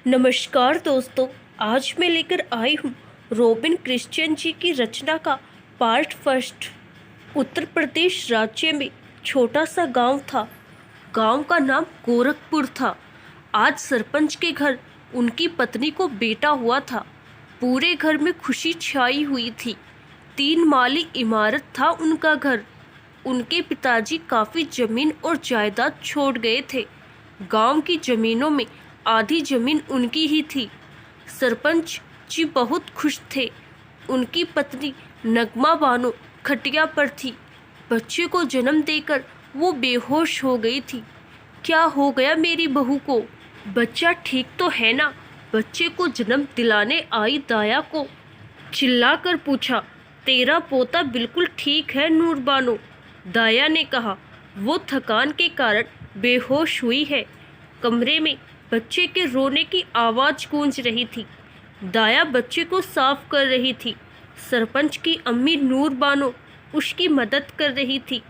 नमस्कार दोस्तों, आज मैं लेकर आई हूँ रॉबिन क्रिश्चियन जी की रचना का पार्ट फर्स्ट। उत्तर प्रदेश राज्य में छोटा सा गांव था। गांव का नाम गोरखपुर था। आज सरपंच के घर उनकी पत्नी को बेटा हुआ था। पूरे घर में खुशी छाई हुई थी। 3 माली इमारत था उनका घर। उनके पिताजी काफ़ी ज़मीन और जायदाद छोड़ गए थे। गांव की ज़मीनों में आधी ज़मीन उनकी ही थी। सरपंच जी बहुत खुश थे। उनकी पत्नी नगमा बानो खटिया पर थी। बच्चे को जन्म देकर वो बेहोश हो गई थी। क्या हो गया मेरी बहू को? बच्चा ठीक तो है ना? बच्चे को जन्म दिलाने आई दाया को चिल्लाकर पूछा। तेरा पोता बिल्कुल ठीक है नूर बानो, दाया ने कहा। वो थकान के कारण बेहोश हुई है। कमरे में बच्चे के रोने की आवाज़ गूंज रही थी। दाया बच्चे को साफ कर रही थी। सरपंच की अम्मी नूर बानो उसकी मदद कर रही थी।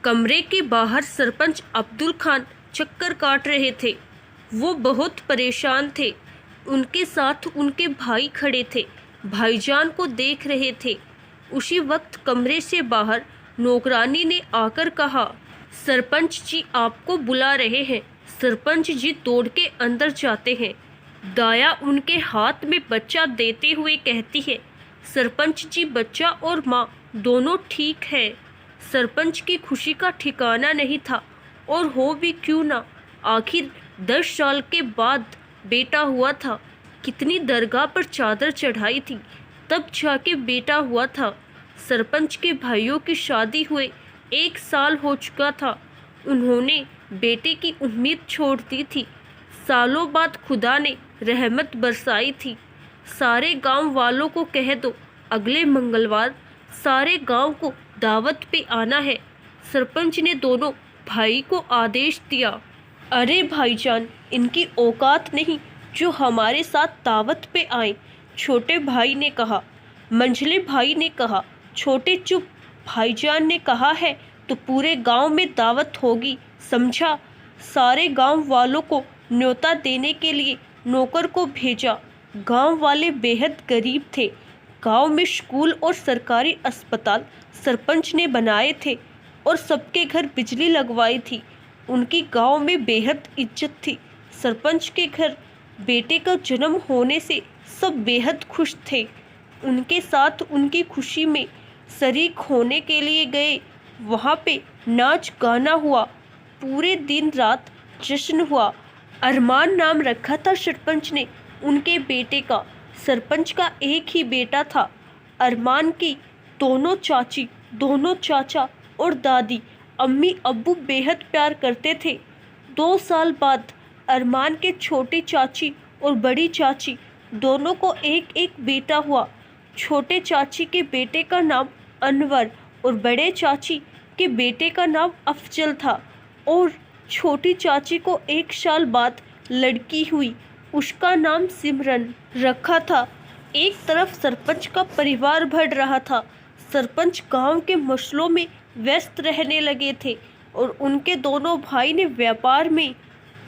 कमरे के बाहर सरपंच अब्दुल खान चक्कर काट रहे थे। वो बहुत परेशान थे। उनके साथ उनके भाई खड़े थे। भाईजान को देख रहे थे। उसी वक्त कमरे से बाहर नौकरानी ने आकर कहा, सरपंच जी आपको बुला रहे हैं। सरपंच जी दौड़ के अंदर जाते हैं। दाया उनके हाथ में बच्चा देते हुए कहती है, सरपंच जी बच्चा और माँ दोनों ठीक है। सरपंच की खुशी का ठिकाना नहीं था। और हो भी क्यों ना, आखिर 10 साल के बाद बेटा हुआ था। कितनी दरगाह पर चादर चढ़ाई थी, तब जाके बेटा हुआ था। सरपंच के भाइयों की शादी हुए 1 साल हो चुका था। उन्होंने बेटे की उम्मीद छोड़ दी थी। सालों बाद खुदा ने रहमत बरसाई थी। सारे गांव वालों को कह दो, अगले मंगलवार सारे गांव को दावत पे आना है। सरपंच ने दोनों भाई को आदेश दिया। अरे भाईजान, इनकी औकात नहीं जो हमारे साथ दावत पे आए, छोटे भाई ने कहा। मंझले भाई ने कहा, छोटे चुप। भाईजान ने कहा है तो पूरे गांव में दावत होगी, समझा। सारे गांव वालों को न्योता देने के लिए नौकर को भेजा। गांव वाले बेहद गरीब थे। गांव में स्कूल और सरकारी अस्पताल सरपंच ने बनाए थे और सबके घर बिजली लगवाई थी। उनकी गांव में बेहद इज्जत थी। सरपंच के घर बेटे का जन्म होने से सब बेहद खुश थे। उनके साथ उनकी खुशी में शरीक होने के लिए गए। वहाँ पे नाच गाना हुआ। पूरे दिन रात जश्न हुआ। अरमान नाम रखा था सरपंच ने उनके बेटे का। सरपंच का एक ही बेटा था। अरमान की दोनों चाची, दोनों चाचा और दादी, अम्मी अब्बू बेहद प्यार करते थे। 2 साल बाद अरमान के छोटी चाची और बड़ी चाची दोनों को एक एक बेटा हुआ। छोटे चाची के बेटे का नाम अनवर और बड़े चाची के बेटे का नाम अफजल था। और छोटी चाची को 1 साल बाद लड़की हुई, उसका नाम सिमरन रखा था। एक तरफ सरपंच का परिवार बढ़ रहा था। सरपंच गांव के मसलों में व्यस्त रहने लगे थे और उनके दोनों भाई ने व्यापार में।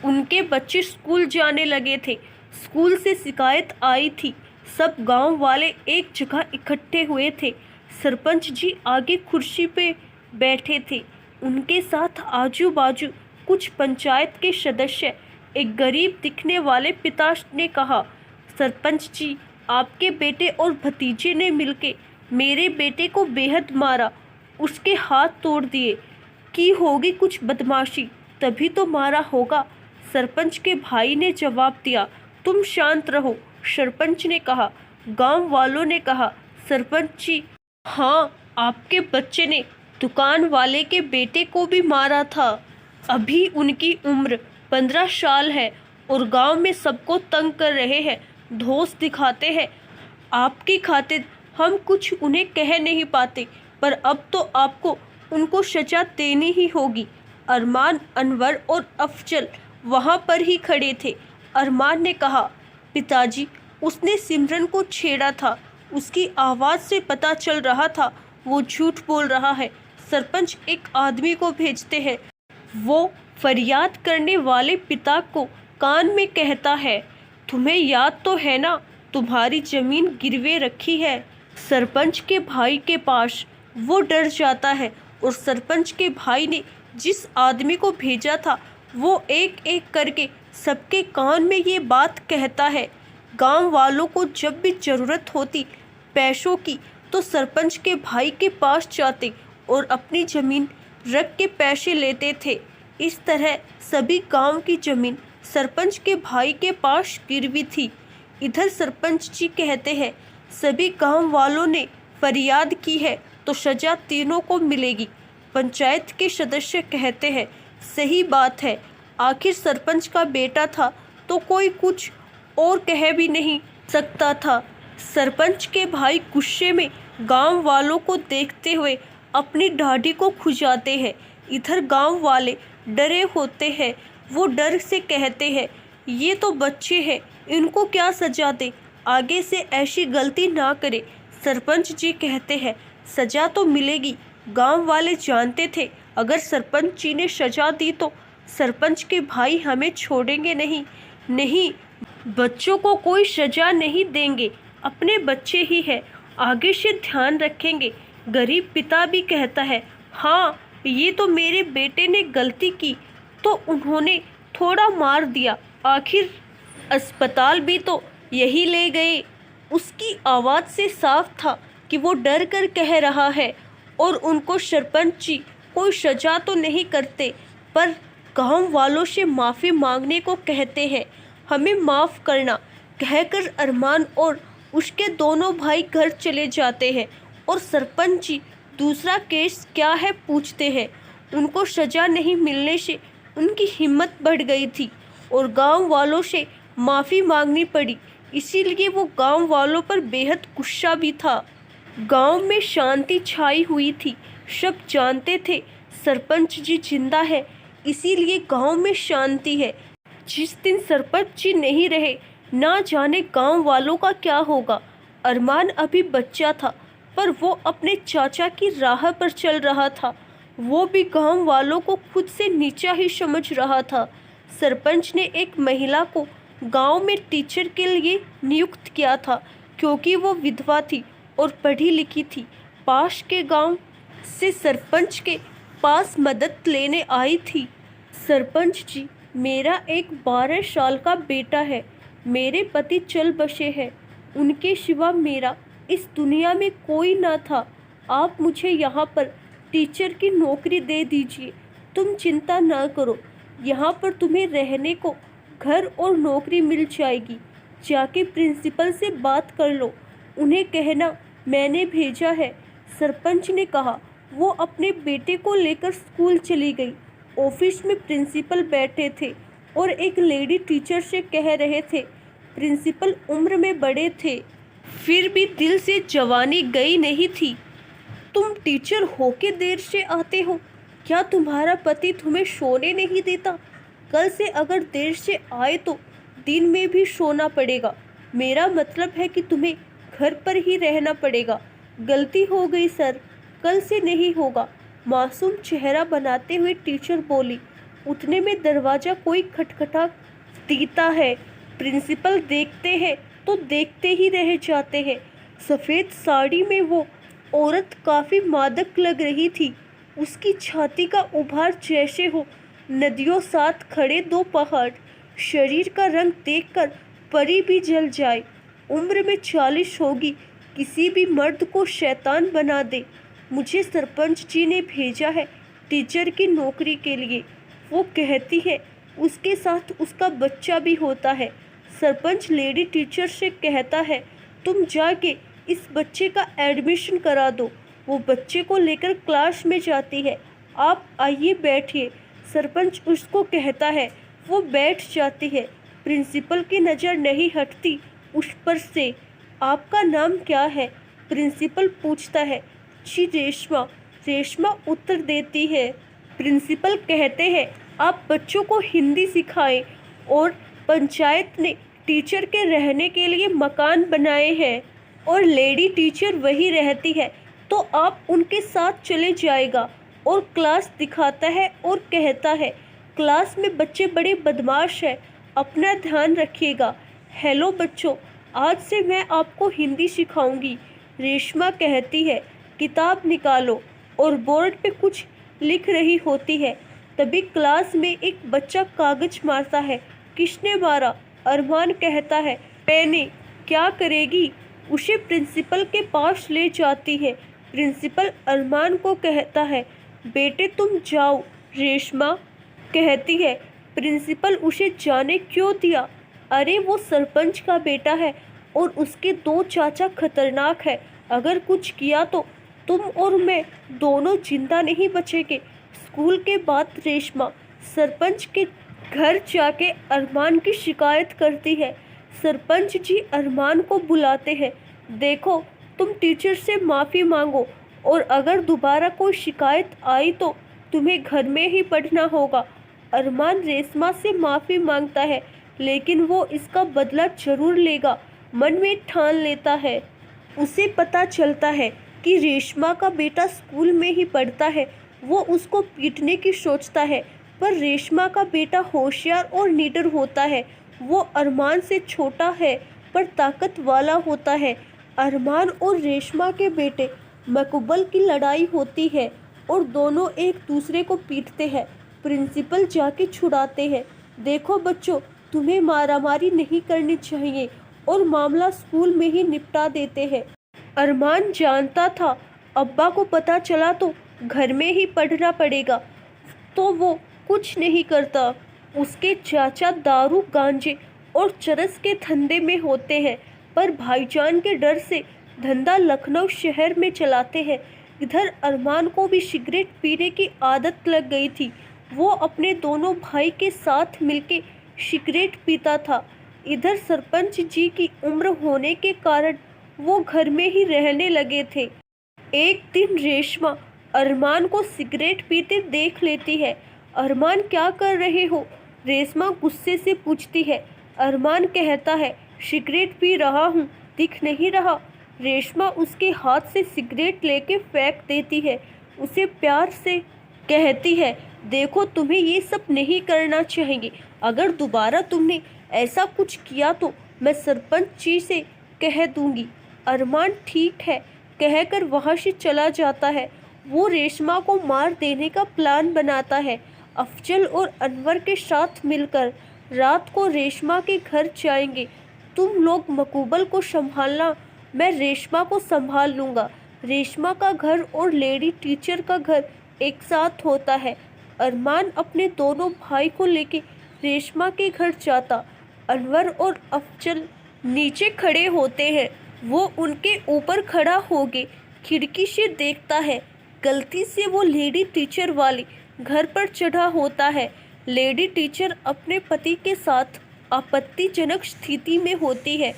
उनके बच्चे स्कूल जाने लगे थे। स्कूल से शिकायत आई थी। सब गांव वाले एक जगह इकट्ठे हुए थे। सरपंच जी आगे कुर्सी पे बैठे थे। उनके साथ आजू बाजू कुछ पंचायत के सदस्य। एक गरीब दिखने वाले पिता ने कहा, सरपंच जी आपके बेटे और भतीजे ने मिलके मेरे बेटे को बेहद मारा, उसके हाथ तोड़ दिए। की होगी कुछ बदमाशी तभी तो मारा होगा। सरपंच के भाई ने जवाब दिया, तुम शांत रहो। सरपंच ने कहा। गांव वालों ने कहा, सरपंच जी हाँ, आपके बच्चे ने दुकान वाले के बेटे को भी मारा था। अभी उनकी उम्र 15 साल है और गांव में सबको तंग कर रहे हैं, धौंस दिखाते हैं। आपकी खातिर हम कुछ उन्हें कह नहीं पाते, पर अब तो आपको उनको सजा देनी ही होगी। अरमान, अनवर और अफजल वहाँ पर ही खड़े थे। अरमान ने कहा, पिताजी उसने सिमरन को छेड़ा था। उसकी आवाज़ से पता चल रहा था वो झूठ बोल रहा है। सरपंच एक आदमी को भेजते हैं। वो फरियाद करने वाले पिता को कान में कहता है तुम्हें याद तो है ना, तुम्हारी जमीन गिरवे रखी है। सरपंच के भाई के पास वो डर जाता है और सरपंच के भाई ने जिस आदमी को भेजा था वो एक एक करके सबके कान में ये बात कहता है। गांव वालों को जब भी ज़रूरत होती पैसों की तो सरपंच के भाई के पास जाते और अपनी ज़मीन रख के पैसे लेते थे। इस तरह सभी गांव की ज़मीन सरपंच के भाई के पास गिरवी थी। इधर सरपंच जी कहते हैं सभी गांव वालों ने फरियाद की है तो सज़ा तीनों को मिलेगी। पंचायत के सदस्य कहते हैं सही बात है, आखिर सरपंच का बेटा था तो कोई कुछ और कह भी नहीं सकता था। सरपंच के भाई गुस्से में गांव वालों को देखते हुए अपनी दाढ़ी को खुजाते हैं। इधर गांव वाले डरे होते हैं, वो डर से कहते हैं ये तो बच्चे हैं, इनको क्या सजा दे, आगे से ऐसी गलती ना करे। सरपंच जी कहते हैं सजा तो मिलेगी। गांव वाले जानते थे अगर सरपंच जी ने सजा दी तो सरपंच के भाई हमें छोड़ेंगे नहीं। नहीं, बच्चों को कोई सजा नहीं देंगे, अपने बच्चे ही है, आगे से ध्यान रखेंगे। गरीब पिता भी कहता है हाँ ये तो मेरे बेटे ने गलती की तो उन्होंने थोड़ा मार दिया, आखिर अस्पताल भी तो यही ले गए। उसकी आवाज़ से साफ था कि वो डर कर कह रहा है और उनको सरपंच जी कोई सजा तो नहीं करते पर गांव वालों से माफ़ी मांगने को कहते हैं। हमें माफ़ करना कहकर अरमान और उसके दोनों भाई घर चले जाते हैं और सरपंच जी दूसरा केस क्या है पूछते हैं। उनको सज़ा नहीं मिलने से उनकी हिम्मत बढ़ गई थी और गांव वालों से माफ़ी मांगनी पड़ी, इसीलिए वो गांव वालों पर बेहद गुस्सा भी था। गांव में शांति छाई हुई थी, सब जानते थे सरपंच जी जिंदा है, इसीलिए गांव में शांति है। जिस दिन सरपंच जी नहीं रहे ना जाने गांव वालों का क्या होगा। अरमान अभी बच्चा था पर वो अपने चाचा की राह पर चल रहा था, वो भी गांव वालों को खुद से नीचा ही समझ रहा था। सरपंच ने एक महिला को गांव में टीचर के लिए नियुक्त किया था क्योंकि वो विधवा थी और पढ़ी लिखी थी। पास के गांव से सरपंच के पास मदद लेने आई थी। सरपंच जी, मेरा एक 12 साल का बेटा है, मेरे पति चल बसे हैं, उनके सिवा मेरा इस दुनिया में कोई ना था। आप मुझे यहाँ पर टीचर की नौकरी दे दीजिए, तुम चिंता ना करो, यहाँ पर तुम्हें रहने को घर और नौकरी मिल जाएगी। जाके प्रिंसिपल से बात कर लो, उन्हें कहना मैंने भेजा है। सरपंच ने कहा। वो अपने बेटे को लेकर स्कूल चली गई। ऑफिस में प्रिंसिपल बैठे थे और एक लेडी टीचर से कह रहे थे। प्रिंसिपल उम्र में बड़े थे, फिर भी दिल से जवानी गई नहीं थी। तुम टीचर होके देर से आते हो, क्या तुम्हारा पति तुम्हें सोने नहीं देता? कल से अगर देर से आए तो दिन में भी सोना पड़ेगा। मेरा मतलब है कि तुम्हें घर पर ही रहना पड़ेगा। गलती हो गई सर, कल से नहीं होगा। मासूम चेहरा बनाते हुए टीचर बोली। उतने में दरवाज़ा कोई खटखटा देता है। प्रिंसिपल देखते हैं तो देखते ही रह जाते हैं। सफ़ेद साड़ी में वो औरत काफ़ी मादक लग रही थी। उसकी छाती का उभार जैसे हो नदियों साथ खड़े दो पहाड़। शरीर का रंग देखकर परी भी जल जाए। उम्र में 40 होगी, किसी भी मर्द को शैतान बना दे। मुझे सरपंच जी ने भेजा है टीचर की नौकरी के लिए। वो कहती है उसके साथ उसका बच्चा भी होता है। सरपंच लेडी टीचर से कहता है तुम जाके इस बच्चे का एडमिशन करा दो। वो बच्चे को लेकर क्लास में जाती है। आप आइए बैठिए, सरपंच उसको कहता है। वो बैठ जाती है। प्रिंसिपल की नज़र नहीं हटती उस पर से। आपका नाम क्या है? प्रिंसिपल पूछता है। जी रेशमा। रेशमा उत्तर देती है। प्रिंसिपल कहते हैं आप बच्चों को हिंदी सिखाएं और पंचायत ने टीचर के रहने के लिए मकान बनाए हैं और लेडी टीचर वही रहती है तो आप उनके साथ चले जाएगा। और क्लास दिखाता है और कहता है क्लास में बच्चे बड़े बदमाश हैं, अपना ध्यान रखिएगा। हेलो बच्चों, आज से मैं आपको हिंदी सिखाऊंगी। रेशमा कहती है, किताब निकालो, और बोर्ड पे कुछ लिख रही होती है। तभी क्लास में एक बच्चा कागज मारता है। किसने मारा? अरमान कहता है, मैंने। क्या करेगी? उसे प्रिंसिपल के पास ले जाती है। प्रिंसिपल अरमान को कहता है, बेटे तुम जाओ। रेशमा कहती है, प्रिंसिपल उसे जाने क्यों दिया? अरे वो सरपंच का बेटा है और उसके 2 चाचा खतरनाक है। अगर कुछ किया तो तुम और मैं दोनों जिंदा नहीं बचेंगे। स्कूल के बाद रेशमा सरपंच के घर जाके अरमान की शिकायत करती है। सरपंच जी अरमान को बुलाते हैं। देखो, तुम टीचर से माफ़ी मांगो, और अगर दोबारा कोई शिकायत आई तो तुम्हें घर में ही पढ़ना होगा। अरमान रेशमा से माफ़ी मांगता है, लेकिन वो इसका बदला जरूर लेगा, मन में ठान लेता है। उसे पता चलता है कि रेशमा का बेटा स्कूल में ही पढ़ता है। वो उसको पीटने की सोचता है, पर रेशमा का बेटा होशियार और निडर होता है। वो अरमान से छोटा है पर ताकत वाला होता है। अरमान और रेशमा के बेटे मकबूल की लड़ाई होती है और दोनों एक दूसरे को पीटते हैं। प्रिंसिपल जाके छुड़ाते हैं। देखो बच्चों, तुम्हें मारामारी नहीं करनी चाहिए, और मामला स्कूल में ही निपटा देते हैं। अरमान जानता था अब्बा को पता चला तो घर में ही पढ़ना पड़ेगा, तो वो कुछ नहीं करता। उसके चाचा दारू, गांजे और चरस के धंधे में होते हैं, पर भाईजान के डर से धंधा लखनऊ शहर में चलाते हैं। इधर अरमान को भी सिगरेट पीने की आदत लग गई थी। वो अपने दोनों भाई के साथ मिलके सिगरेट पीता था। इधर सरपंच जी की उम्र होने के कारण वो घर में ही रहने लगे थे। एक दिन रेशमा अरमान को सिगरेट पीते देख लेती है। अरमान, क्या कर रहे हो? रेशमा गुस्से से पूछती है। अरमान कहता है, सिगरेट पी रहा हूँ, दिख नहीं रहा? रेशमा उसके हाथ से सिगरेट लेके फेंक देती है। उसे प्यार से कहती है, देखो, तुम्हें ये सब नहीं करना चाहिए। अगर दोबारा तुमने ऐसा कुछ किया तो मैं सरपंच जी से कह दूंगी। अरमान ठीक है कहकर वहाँ से चला जाता है। वो रेशमा को मार देने का प्लान बनाता है। अफजल और अनवर के साथ मिलकर रात को रेशमा के घर जाएंगे। तुम लोग मकबूल को संभालना, मैं रेशमा को संभाल लूँगा। रेशमा का घर और लेडी टीचर का घर एक साथ होता है। अरमान अपने दोनों भाई को लेके रेशमा के घर जाता। अनवर और अफजल नीचे खड़े होते हैं। वो उनके ऊपर खड़ा होके खिड़की से देखता है। गलती से वो लेडी टीचर वाली घर पर चढ़ा होता है। लेडी टीचर अपने पति के साथ आपत्तिजनक स्थिति में होती है।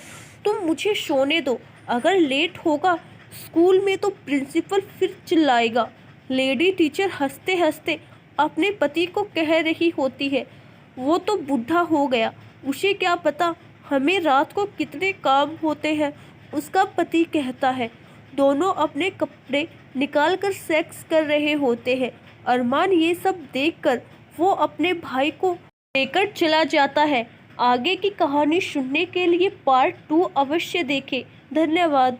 तुम मुझे सोने दो, अगर लेट होगा स्कूल में तो प्रिंसिपल फिर चिल्लाएगा। लेडी टीचर हंसते हंसते अपने पति को कह रही होती है, वो तो बूढ़ा हो गया, उसे क्या पता हमें रात को कितने काम होते हैं। उसका पति कहता है। दोनों अपने कपड़े निकालकर सेक्स कर रहे होते हैं। अरमान ये सब देखकर वो अपने भाई को लेकर चला जाता है। आगे की कहानी सुनने के लिए पार्ट 2 अवश्य देखें। धन्यवाद।